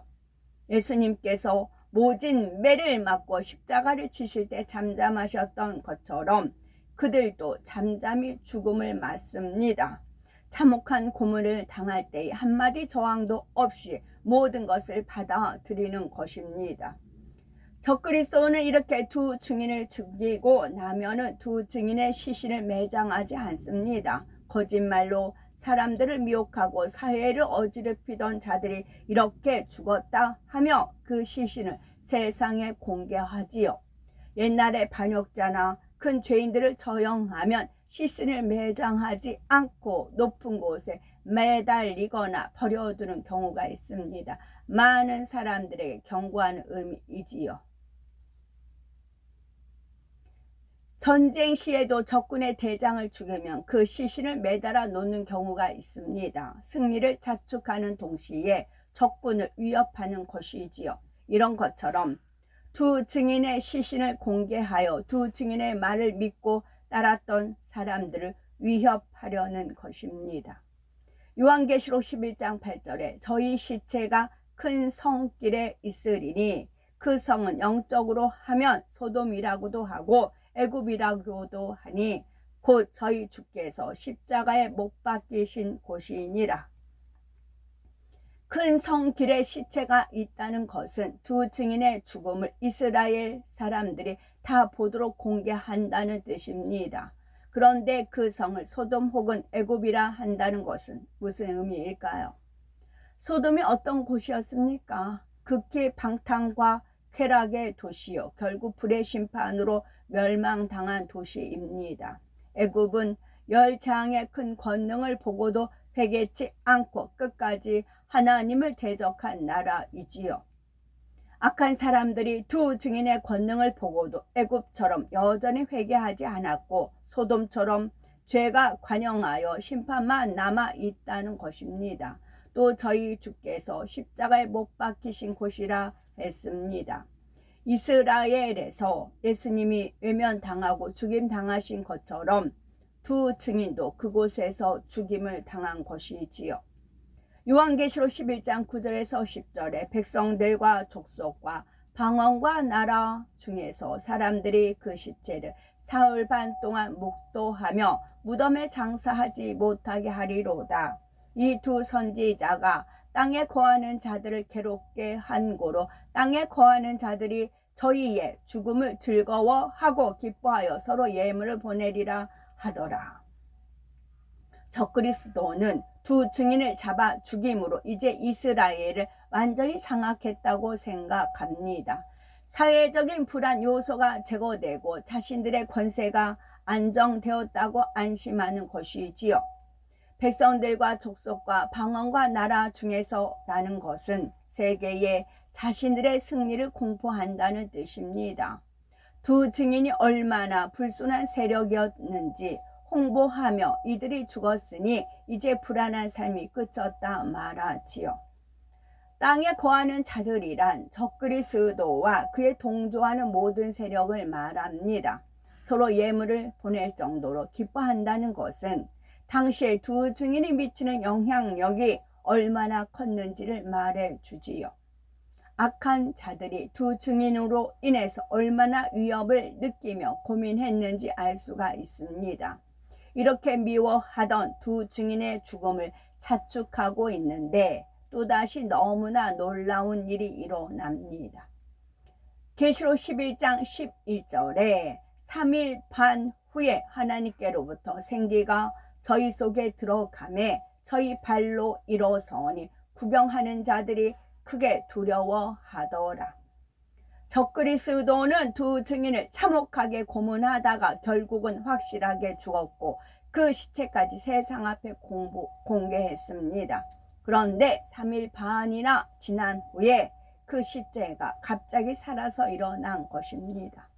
예수님께서 모진 매를 맞고 십자가를 치실 때 잠잠하셨던 것처럼 그들도 잠잠히 죽음을 맞습니다. 참혹한 고문을 당할 때에 한마디 저항도 없이 모든 것을 받아들이는 것입니다. 적그리스도는 이렇게 두 증인을 죽이고 나면은 두 증인의 시신을 매장하지 않습니다. 거짓말로 사람들을 미혹하고 사회를 어지럽히던 자들이 이렇게 죽었다 하며 그 시신을 세상에 공개하지요. 옛날에 반역자나 큰 죄인들을 처형하면 시신을 매장하지 않고 높은 곳에 매달리거나 버려두는 경우가 있습니다. 많은 사람들에게 경고하는 의미이지요. 전쟁 시에도 적군의 대장을 죽이면 그 시신을 매달아 놓는 경우가 있습니다. 승리를 자축하는 동시에 적군을 위협하는 것이지요. 이런 것처럼 두 증인의 시신을 공개하여 두 증인의 말을 믿고 따랐던 사람들을 위협하려는 것입니다. 요한계시록 11장 8절에 저희 시체가 큰 성길에 있으리니 그 성은 영적으로 하면 소돔이라고도 하고 애굽이라고도 하니 곧 저희 주께서 십자가에 못 박히신 곳이니라. 큰 성길에 시체가 있다는 것은 두 증인의 죽음을 이스라엘 사람들이 다 보도록 공개한다는 뜻입니다. 그런데 그 성을 소돔 혹은 애굽이라 한다는 것은 무슨 의미일까요? 소돔이 어떤 곳이었습니까? 극히 방탕과 쾌락의 도시요, 결국 불의 심판으로 멸망당한 도시입니다. 애굽은 열장의 큰 권능을 보고도 회개치 않고 끝까지 하나님을 대적한 나라이지요. 악한 사람들이 두 증인의 권능을 보고도 애굽처럼 여전히 회개하지 않았고 소돔처럼 죄가 관영하여 심판만 남아 있다는 것입니다. 또 저희 주께서 십자가에 못 박히신 곳이라 했습니다. 이스라엘에서 예수님이 외면당하고 죽임당하신 것처럼 두 증인도 그곳에서 죽임을 당한 것이지요. 요한계시록 11장 9절에서 10절에 백성들과 족속과 방언과 나라 중에서 사람들이 그 시체를 사흘 반 동안 묵도하며 무덤에 장사하지 못하게 하리로다. 이 두 선지자가 땅에 거하는 자들을 괴롭게 한 고로 땅에 거하는 자들이 저희의 죽음을 즐거워하고 기뻐하여 서로 예물을 보내리라 하더라. 적그리스도는 두 증인을 잡아 죽임으로 이제 이스라엘을 완전히 장악했다고 생각합니다. 사회적인 불안 요소가 제거되고 자신들의 권세가 안정되었다고 안심하는 것이지요. 백성들과 족속과 방언과 나라 중에서라는 것은 세계에 자신들의 승리를 공포한다는 뜻입니다. 두 증인이 얼마나 불순한 세력이었는지 홍보하며 이들이 죽었으니 이제 불안한 삶이 끝졌다 말하지요. 땅에 거하는 자들이란 적그리스도와 그에 동조하는 모든 세력을 말합니다. 서로 예물을 보낼 정도로 기뻐한다는 것은 당시에 두 증인이 미치는 영향력이 얼마나 컸는지를 말해주지요. 악한 자들이 두 증인으로 인해서 얼마나 위협을 느끼며 고민했는지 알 수가 있습니다. 이렇게 미워하던 두 증인의 죽음을 자축하고 있는데 또다시 너무나 놀라운 일이 일어납니다. 계시록 11장 11절에 3일 반 후에 하나님께로부터 생기가 저희 속에 들어가매 저희 발로 일어서니 구경하는 자들이 크게 두려워하더라. 적그리스도는 두 증인을 참혹하게 고문하다가 결국은 확실하게 죽었고 그 시체까지 세상 앞에 공개했습니다. 그런데 3일 반이나 지난 후에 그 시체가 갑자기 살아서 일어난 것입니다.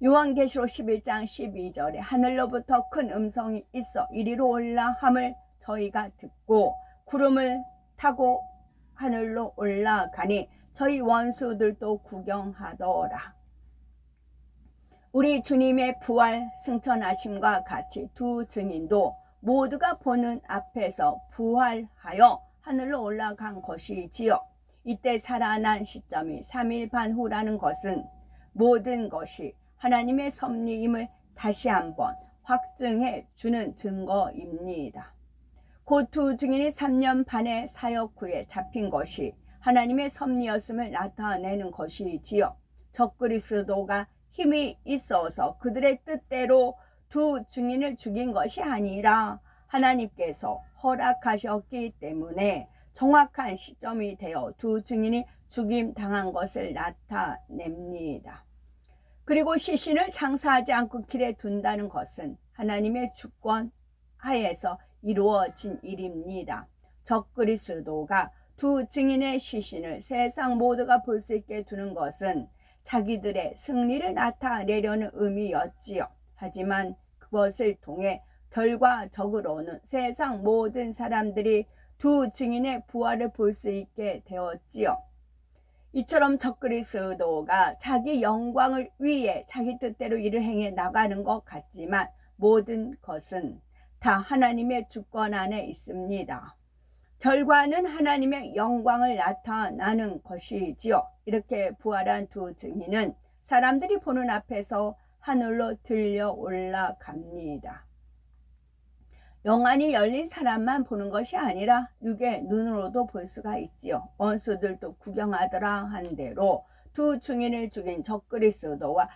요한계시록 11장 12절에 하늘로부터 큰 음성이 있어 이리로 올라 함을 저희가 듣고 구름을 타고 하늘로 올라가니 저희 원수들도 구경하더라. 우리 주님의 부활 승천하심과 같이 두 증인도 모두가 보는 앞에서 부활하여 하늘로 올라간 것이지요. 이때 살아난 시점이 3일 반 후라는 것은 모든 것이 하나님의 섭리임을 다시 한번 확증해 주는 증거입니다. 곧 두 증인이 3년 반의 사역 후에 잡힌 것이 하나님의 섭리였음을 나타내는 것이지요. 적그리스도가 힘이 있어서 그들의 뜻대로 두 증인을 죽인 것이 아니라 하나님께서 허락하셨기 때문에 정확한 시점이 되어 두 증인이 죽임당한 것을 나타냅니다. 그리고 시신을 장사하지 않고 길에 둔다는 것은 하나님의 주권 하에서 이루어진 일입니다. 적그리스도가 두 증인의 시신을 세상 모두가 볼 수 있게 두는 것은 자기들의 승리를 나타내려는 의미였지요. 하지만 그것을 통해 결과적으로는 세상 모든 사람들이 두 증인의 부활을 볼 수 있게 되었지요. 이처럼 적그리스도가 자기 영광을 위해 자기 뜻대로 일을 행해 나가는 것 같지만 모든 것은 다 하나님의 주권 안에 있습니다. 결과는 하나님의 영광을 나타나는 것이지요. 이렇게 부활한 두 증인은 사람들이 보는 앞에서 하늘로 들려 올라갑니다. 영안이 열린 사람만 보는 것이 아니라 육의 눈으로도 볼 수가 있지요. 원수들도 구경하더라 한 대로 두 증인을 죽인 적그리스도와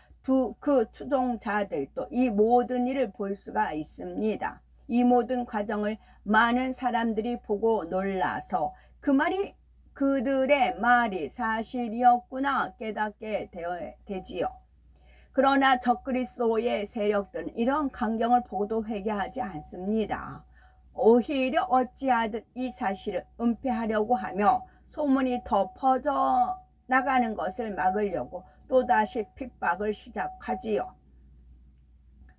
그 추종자들도 이 모든 일을 볼 수가 있습니다. 이 모든 과정을 많은 사람들이 보고 놀라서 그들의 말이 사실이었구나 깨닫게 되지요. 그러나 적그리스도의 세력들은 이런 광경을 보고도 회개하지 않습니다. 오히려 어찌하든 이 사실을 은폐하려고 하며 소문이 더 퍼져 나가는 것을 막으려고 또다시 핍박을 시작하지요.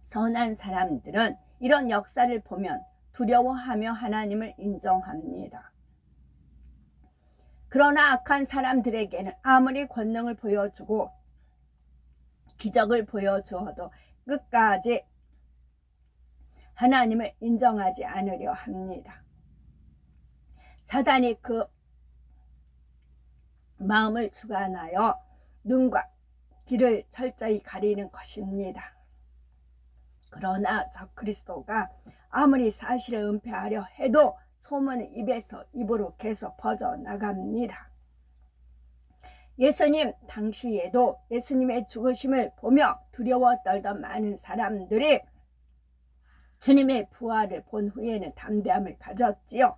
선한 사람들은 이런 역사를 보면 두려워하며 하나님을 인정합니다. 그러나 악한 사람들에게는 아무리 권능을 보여주고 기적을 보여주어도 끝까지 하나님을 인정하지 않으려 합니다. 사단이 그 마음을 주관하여 눈과 귀를 철저히 가리는 것입니다. 그러나 적그리스도가 아무리 사실을 은폐하려 해도 소문은 입에서 입으로 계속 퍼져나갑니다. 예수님 당시에도 예수님의 죽으심을 보며 두려워 떨던 많은 사람들이 주님의 부활을 본 후에는 담대함을 가졌지요.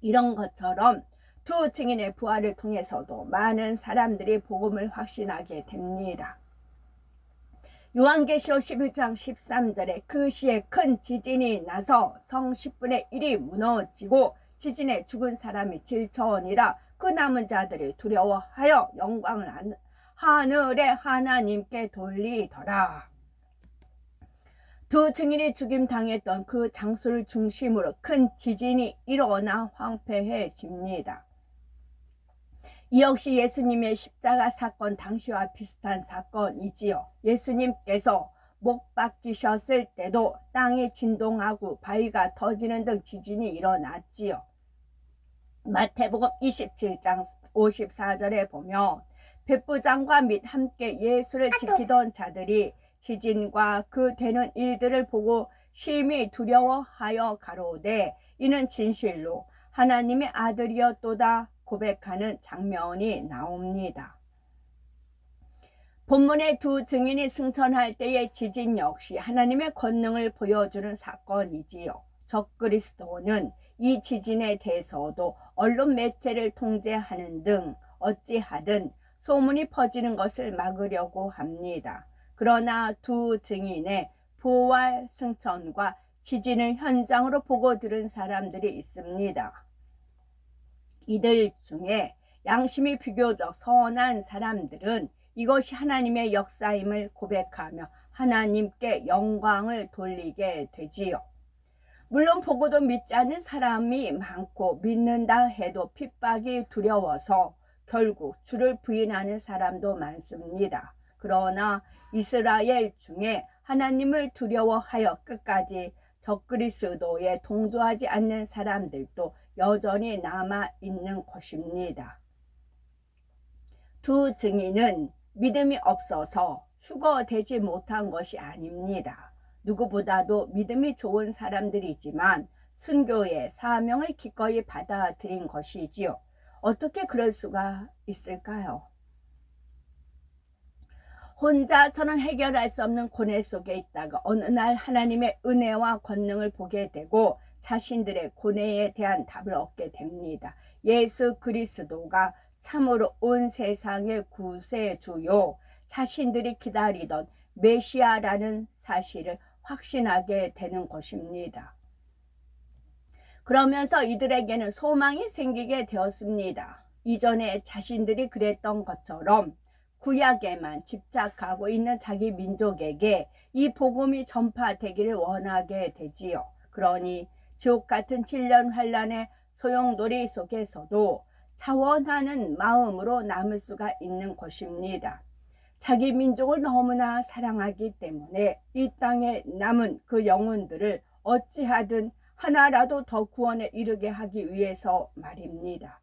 이런 것처럼 두 증인의 부활을 통해서도 많은 사람들이 복음을 확신하게 됩니다. 요한계시록 11장 13절에 그 시에 큰 지진이 나서 성 10분의 1이 무너지고 지진에 죽은 사람이 질처니라. 그 남은 자들이 두려워하여 영광을 하늘의 하나님께 돌리더라. 두 증인이 죽임당했던 그 장소를 중심으로 큰 지진이 일어나 황폐해집니다. 이 역시 예수님의 십자가 사건 당시와 비슷한 사건이지요. 예수님께서 못 박히셨을 때도 땅이 진동하고 바위가 터지는 등 지진이 일어났지요. 마태복음 27장 54절에 보면 백부장과 및 함께 예수를 지키던 자들이 지진과 그 되는 일들을 보고 심히 두려워하여 가로되 이는 진실로 하나님의 아들이었도다 고백하는 장면이 나옵니다. 본문의 두 증인이 승천할 때의 지진 역시 하나님의 권능을 보여주는 사건이지요. 적그리스도는 이 지진에 대해서도 언론 매체를 통제하는 등 어찌하든 소문이 퍼지는 것을 막으려고 합니다. 그러나 두 증인의 부활 승천과 지진을 현장으로 보고 들은 사람들이 있습니다. 이들 중에 양심이 비교적 선한 사람들은 이것이 하나님의 역사임을 고백하며 하나님께 영광을 돌리게 되지요. 물론 보고도 믿지 않는 사람이 많고 믿는다 해도 핍박이 두려워서 결국 주를 부인하는 사람도 많습니다. 그러나 이스라엘 중에 하나님을 두려워하여 끝까지 적그리스도에 동조하지 않는 사람들도 여전히 남아 있는 것입니다. 두 증인은 믿음이 없어서 휴거되지 못한 것이 아닙니다. 누구보다도 믿음이 좋은 사람들이지만 순교의 사명을 기꺼이 받아들인 것이지요. 어떻게 그럴 수가 있을까요? 혼자서는 해결할 수 없는 고뇌 속에 있다가 어느 날 하나님의 은혜와 권능을 보게 되고 자신들의 고뇌에 대한 답을 얻게 됩니다. 예수 그리스도가 참으로 온 세상의 구세주요, 자신들이 기다리던 메시아라는 사실을 확신하게 되는 것입니다. 그러면서 이들에게는 소망이 생기게 되었습니다. 이전에 자신들이 그랬던 것처럼 구약에만 집착하고 있는 자기 민족에게 이 복음이 전파되기를 원하게 되지요. 그러니 지옥 같은 질련 환란의 소용돌이 속에서도 자원하는 마음으로 남을 수가 있는 것입니다. 자기 민족을 너무나 사랑하기 때문에 이 땅에 남은 그 영혼들을 어찌하든 하나라도 더 구원에 이르게 하기 위해서 말입니다.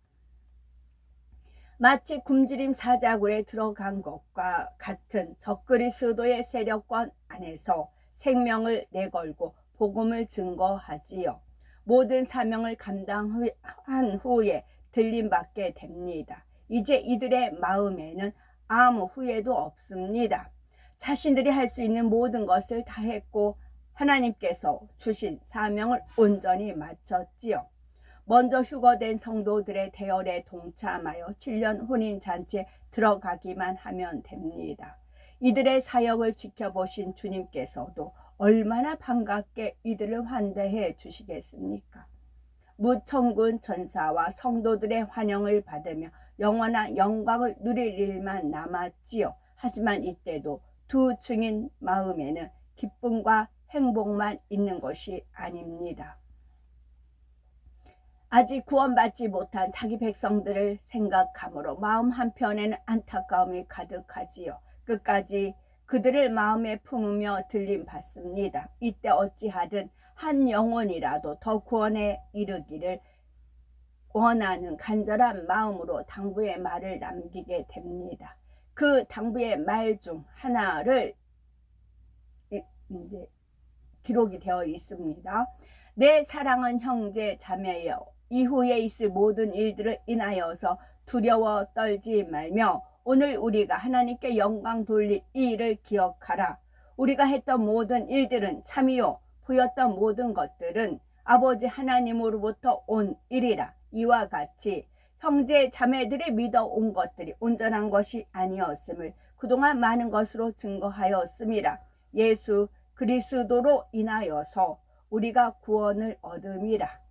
마치 굶주림 사자굴에 들어간 것과 같은 적그리스도의 세력권 안에서 생명을 내걸고 복음을 증거하지요. 모든 사명을 감당한 후에 들림받게 됩니다. 이제 이들의 마음에는 아무 후회도 없습니다. 자신들이 할 수 있는 모든 것을 다 했고 하나님께서 주신 사명을 온전히 마쳤지요. 먼저 휴거된 성도들의 대열에 동참하여 7년 혼인잔치에 들어가기만 하면 됩니다. 이들의 사역을 지켜보신 주님께서도 얼마나 반갑게 이들을 환대해 주시겠습니까? 무천군 천사와 성도들의 환영을 받으며 영원한 영광을 누릴 일만 남았지요. 하지만 이때도 두 증인 마음에는 기쁨과 행복만 있는 것이 아닙니다. 아직 구원받지 못한 자기 백성들을 생각함으로 마음 한편에는 안타까움이 가득하지요. 끝까지 그들을 마음에 품으며 들림받습니다. 이때 어찌하든 한 영혼이라도 더 구원에 이르기를 원하는 간절한 마음으로 당부의 말을 남기게 됩니다. 그 당부의 말 중 하나를 이제 기록이 되어 있습니다. 내 사랑하는 형제 자매여, 이후에 있을 모든 일들을 인하여서 두려워 떨지 말며 오늘 우리가 하나님께 영광 돌릴 이 일을 기억하라. 우리가 했던 모든 일들은 참이요 보였던 모든 것들은 아버지 하나님으로부터 온 일이라. 이와 같이 형제 자매들이 믿어온 것들이 온전한 것이 아니었음을 그동안 많은 것으로 증거하였음이라. 예수 그리스도로 인하여서 우리가 구원을 얻음이라.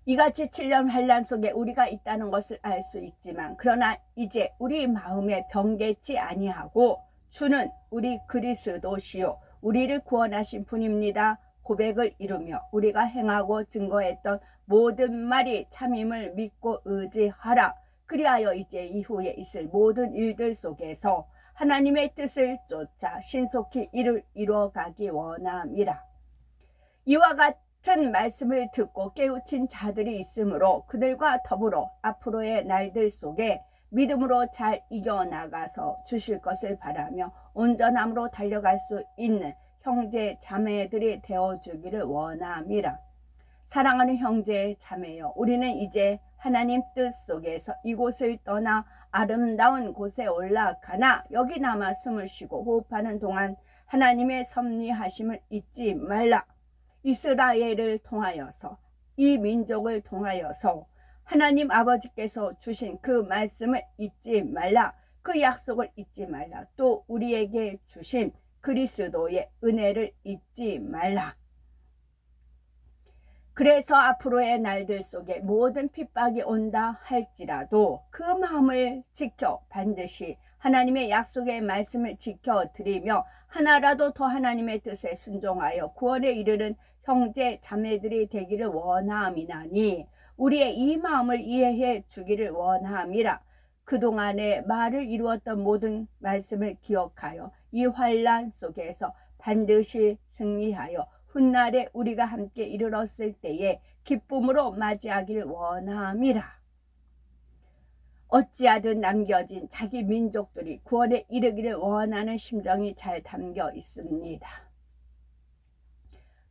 이같이 7년 환란 속에 우리가 있다는 것을 알 수 있지만 그러나 이제 우리 마음에 변개치 아니하고 주는 우리 그리스도시요 우리를 구원하신 분입니다 고백을 이루며 우리가 행하고 증거했던 모든 말이 참임을 믿고 의지하라. 그리하여 이제 이후에 있을 모든 일들 속에서 하나님의 뜻을 쫓아 신속히 이를 이루어가기 원함이라. 이와 같은 말씀을 듣고 깨우친 자들이 있으므로 그들과 더불어 앞으로의 날들 속에 믿음으로 잘 이겨나가서 주실 것을 바라며 온전함으로 달려갈 수 있는 형제 자매들이 되어주기를 원함이라. 사랑하는 형제 자매여, 우리는 이제 하나님 뜻 속에서 이곳을 떠나 아름다운 곳에 올라가나 여기 남아 숨을 쉬고 호흡하는 동안 하나님의 섭리하심을 잊지 말라. 이스라엘을 통하여서, 이 민족을 통하여서 하나님 아버지께서 주신 그 말씀을 잊지 말라. 그 약속을 잊지 말라. 또 우리에게 주신 그리스도의 은혜를 잊지 말라. 그래서 앞으로의 날들 속에 모든 핍박이 온다 할지라도 그 마음을 지켜 반드시 하나님의 약속의 말씀을 지켜드리며 하나라도 더 하나님의 뜻에 순종하여 구원에 이르는 형제 자매들이 되기를 원함이나니 우리의 이 마음을 이해해 주기를 원함이라. 그동안에 말을 이루었던 모든 말씀을 기억하여 이 환난 속에서 반드시 승리하여 훗날에 우리가 함께 이르렀을 때에 기쁨으로 맞이하기를 원함이라. 어찌하든 남겨진 자기 민족들이 구원에 이르기를 원하는 심정이 잘 담겨 있습니다.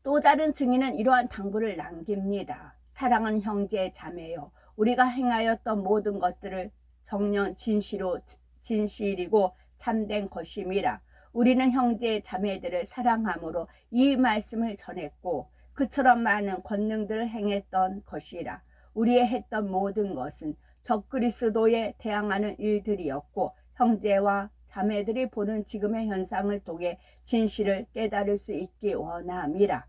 또 다른 증인은 이러한 당부를 남깁니다. 사랑하는 형제 자매여, 우리가 행하였던 모든 것들을 정녕 진실이고 참된 것임이라. 우리는 형제 자매들을 사랑함으로 이 말씀을 전했고 그처럼 많은 권능들을 행했던 것이라. 우리의 했던 모든 것은 적그리스도에 대항하는 일들이었고 형제와 자매들이 보는 지금의 현상을 통해 진실을 깨달을 수 있기 원함이라.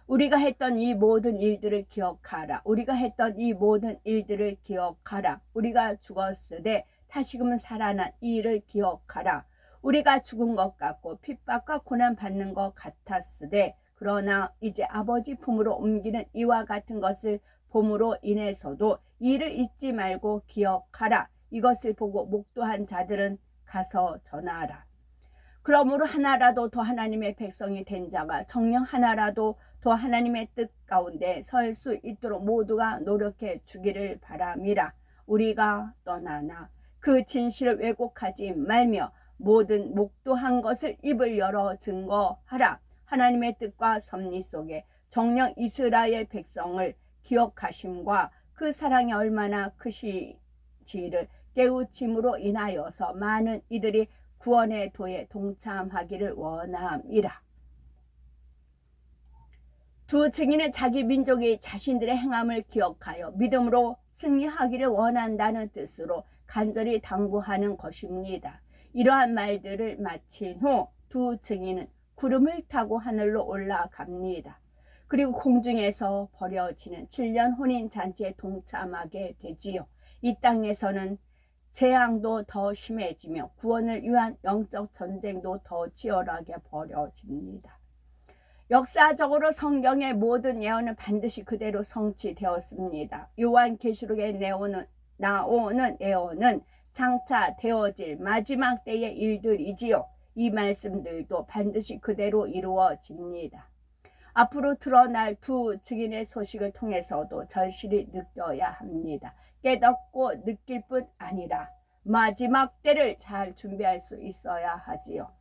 우리가 했던 이 모든 일들을 기억하라. 우리가 했던 이 모든 일들을 기억하라. 우리가 죽었으되 다시금은 살아난 이 일을 기억하라. 우리가 죽은 것 같고 핍박과 고난 받는 것 같았으되 그러나 이제 아버지 품으로 옮기는 이와 같은 것을 봄으로 인해서도 이를 잊지 말고 기억하라. 이것을 보고 목도한 자들은 가서 전하라. 그러므로 하나라도 더 하나님의 백성이 된 자가 정녕 하나라도 더 하나님의 뜻 가운데 설 수 있도록 모두가 노력해 주기를 바람이라. 우리가 떠나나 그 진실을 왜곡하지 말며 모든 목도한 것을 입을 열어 증거하라. 하나님의 뜻과 섭리 속에 정녕 이스라엘 백성을 기억하심과 그 사랑이 얼마나 크시지를 깨우침으로 인하여서 많은 이들이 구원의 도에 동참하기를 원함이라. 두 증인은 자기 민족이 자신들의 행함을 기억하여 믿음으로 승리하기를 원한다는 뜻으로 간절히 당부하는 것입니다. 이러한 말들을 마친 후 두 증인은 구름을 타고 하늘로 올라갑니다. 그리고 공중에서 벌여지는 7년 혼인잔치에 동참하게 되지요. 이 땅에서는 재앙도 더 심해지며 구원을 위한 영적 전쟁도 더 치열하게 벌어집니다. 역사적으로 성경의 모든 예언은 반드시 그대로 성취되었습니다. 요한계시록에 나오는 예언은 장차 되어질 마지막 때의 일들이지요. 이 말씀들도 반드시 그대로 이루어집니다. 앞으로 드러날 두 증인의 소식을 통해서도 절실히 느껴야 합니다. 깨닫고 느낄 뿐 아니라 마지막 때를 잘 준비할 수 있어야 하지요.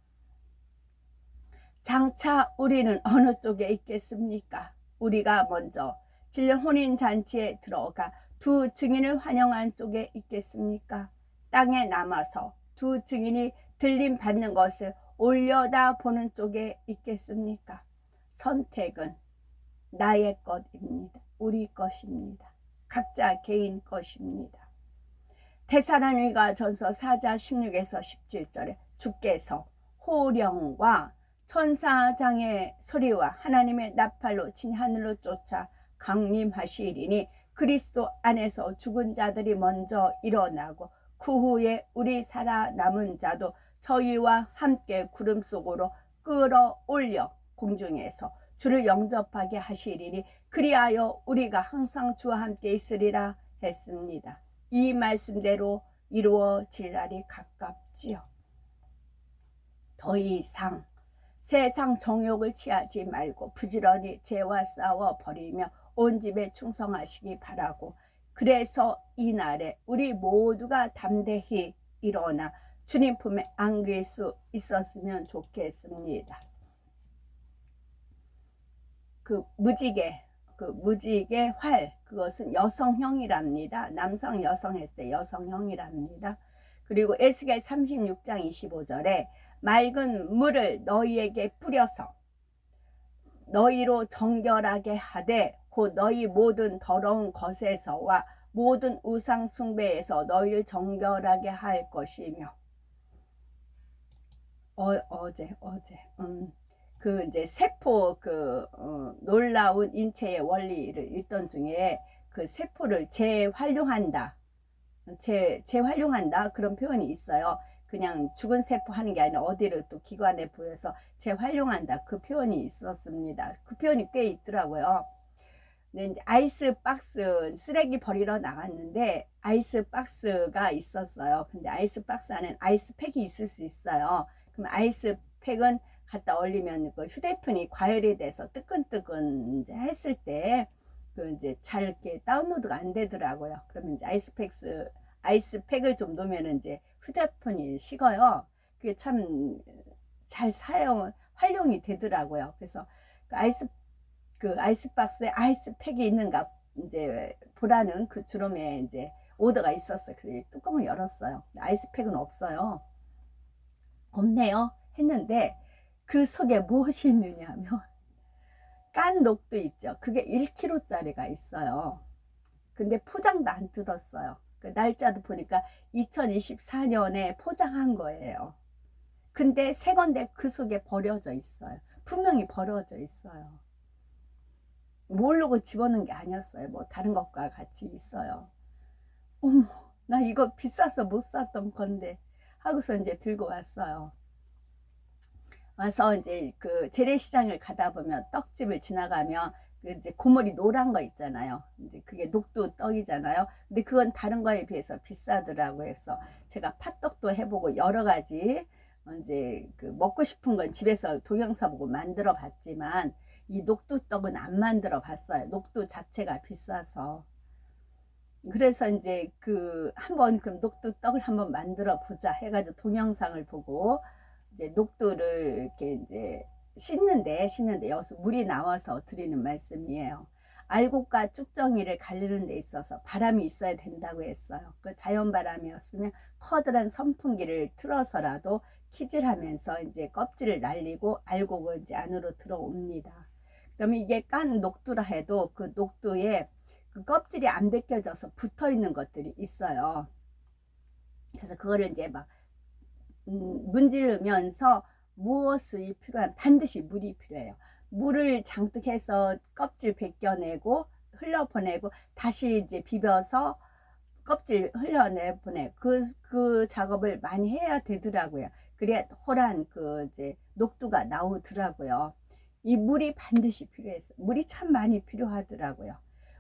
장차 우리는 어느 쪽에 있겠습니까? 우리가 먼저 7년 혼인잔치에 들어가 두 증인을 환영한 쪽에 있겠습니까? 땅에 남아서 두 증인이 들림 받는 것을 올려다 보는 쪽에 있겠습니까? 선택은 나의 것입니다. 우리 것입니다. 각자 개인 것입니다. 데살로니가 전서 4장 16에서 17절에 주께서 호령과 천사장의 소리와 하나님의 나팔로 진하늘로 쫓아 강림하시리니 그리스도 안에서 죽은 자들이 먼저 일어나고 그 후에 우리 살아남은 자도 저희와 함께 구름 속으로 끌어올려 공중에서 주를 영접하게 하시리니 그리하여 우리가 항상 주와 함께 있으리라 했습니다. 이 말씀대로 이루어질 날이 가깝지요. 더 이상 세상 정욕을 취하지 말고 부지런히 죄와 싸워 버리며 온 집에 충성하시기 바라고, 그래서 이날에 우리 모두가 담대히 일어나 주님 품에 안길 수 있었으면 좋겠습니다. 그 무지개 활, 그것은 여성형이랍니다. 남성 여성 했을 때 여성형이랍니다. 그리고 에스겔 36장 25절에 맑은 물을 너희에게 뿌려서 너희로 정결하게 하되 곧 너희 모든 더러운 것에서와 모든 우상 숭배에서 너희를 정결하게 할 것이며. 어제 그 이제 세포 놀라운 인체의 원리를 읽던 중에 그 세포를 재활용한다 그런 표현이 있어요. 그냥 죽은 세포 하는 게 아니라 어디를 또 기관에 보여서 재활용한다 그 표현이 있었습니다. 그 표현이 꽤 있더라고요. 근데 이제 아이스박스 쓰레기 버리러 나갔는데 아이스박스가 있었어요. 근데 아이스박스 안에 아이스팩이 있을 수 있어요. 그럼 아이스팩은 갖다 얼리면 그 휴대폰이 과열이 돼서 뜨끈뜨끈 이제 했을 때 그 이제 잘 이렇게 다운로드가 안 되더라고요. 그러면 이제 아이스팩을 좀 놓으면 이제 휴대폰이 식어요. 그게 참 잘 활용이 되더라고요. 그래서 그 아이스박스에 아이스팩이 있는가 이제 보라는 그 주름에 이제 오더가 있었어요. 그래서 뚜껑을 열었어요. 아이스팩은 없어요. 없네요. 했는데 그 속에 무엇이 있느냐 하면 깐 녹두 있죠. 그게 1kg짜리가 있어요. 근데 포장도 안 뜯었어요. 그 날짜도 보니까 2024년에 포장한 거예요. 근데 새 건데 그 속에 버려져 있어요. 분명히 버려져 있어요. 모르고 집어넣은 게 아니었어요. 뭐 다른 것과 같이 있어요. 어머, 나 이거 비싸서 못 샀던 건데 하고서 이제 들고 왔어요. 와서 이제 그 재래시장을 가다 보면 떡집을 지나가면 그 이제 고물이 노란 거 있잖아요. 이제 그게 녹두 떡이잖아요. 근데 그건 다른 거에 비해서 비싸더라고요. 그래서 제가 팥떡도 해보고 여러 가지 이제 그 먹고 싶은 건 집에서 동영상 보고 만들어 봤지만 이 녹두떡은 안 만들어 봤어요. 녹두 자체가 비싸서. 그래서 이제 한번 그럼 녹두떡을 한번 만들어 보자 해가지고 동영상을 보고 이제 녹두를 이렇게 이제 씻는데 여기서 물이 나와서 드리는 말씀이에요. 알곡과 쭉정이를 가르는 데 있어서 바람이 있어야 된다고 했어요. 그 자연 바람이었으면 커다란 선풍기를 틀어서라도 키질하면서 이제 껍질을 날리고 알곡은 이제 안으로 들어옵니다. 그러면 이게 깐 녹두라 해도 그 녹두에 그 껍질이 안 벗겨져서 붙어 있는 것들이 있어요. 그래서 그거를 이제 막 문지르면서 무엇이 필요한 반드시 물이 필요해요. 물을 장뜩 해서 껍질 벗겨내고 흘려보내고 다시 이제 비벼서 껍질 흘려내보내 그 작업을 많이 해야 되더라고요. 그래야 호란 이제 녹두가 나오더라고요. 이 물이 반드시 필요해서 물이 참 많이 필요하더라고요.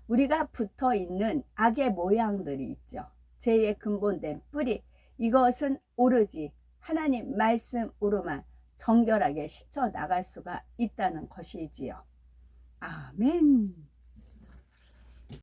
우리가 붙어 있는 악의 모양들이 있죠. 죄의 근본된 뿌리, 이것은 오로지 하나님 말씀으로만 정결하게 씻어 나갈 수가 있다는 것이지요. 아멘.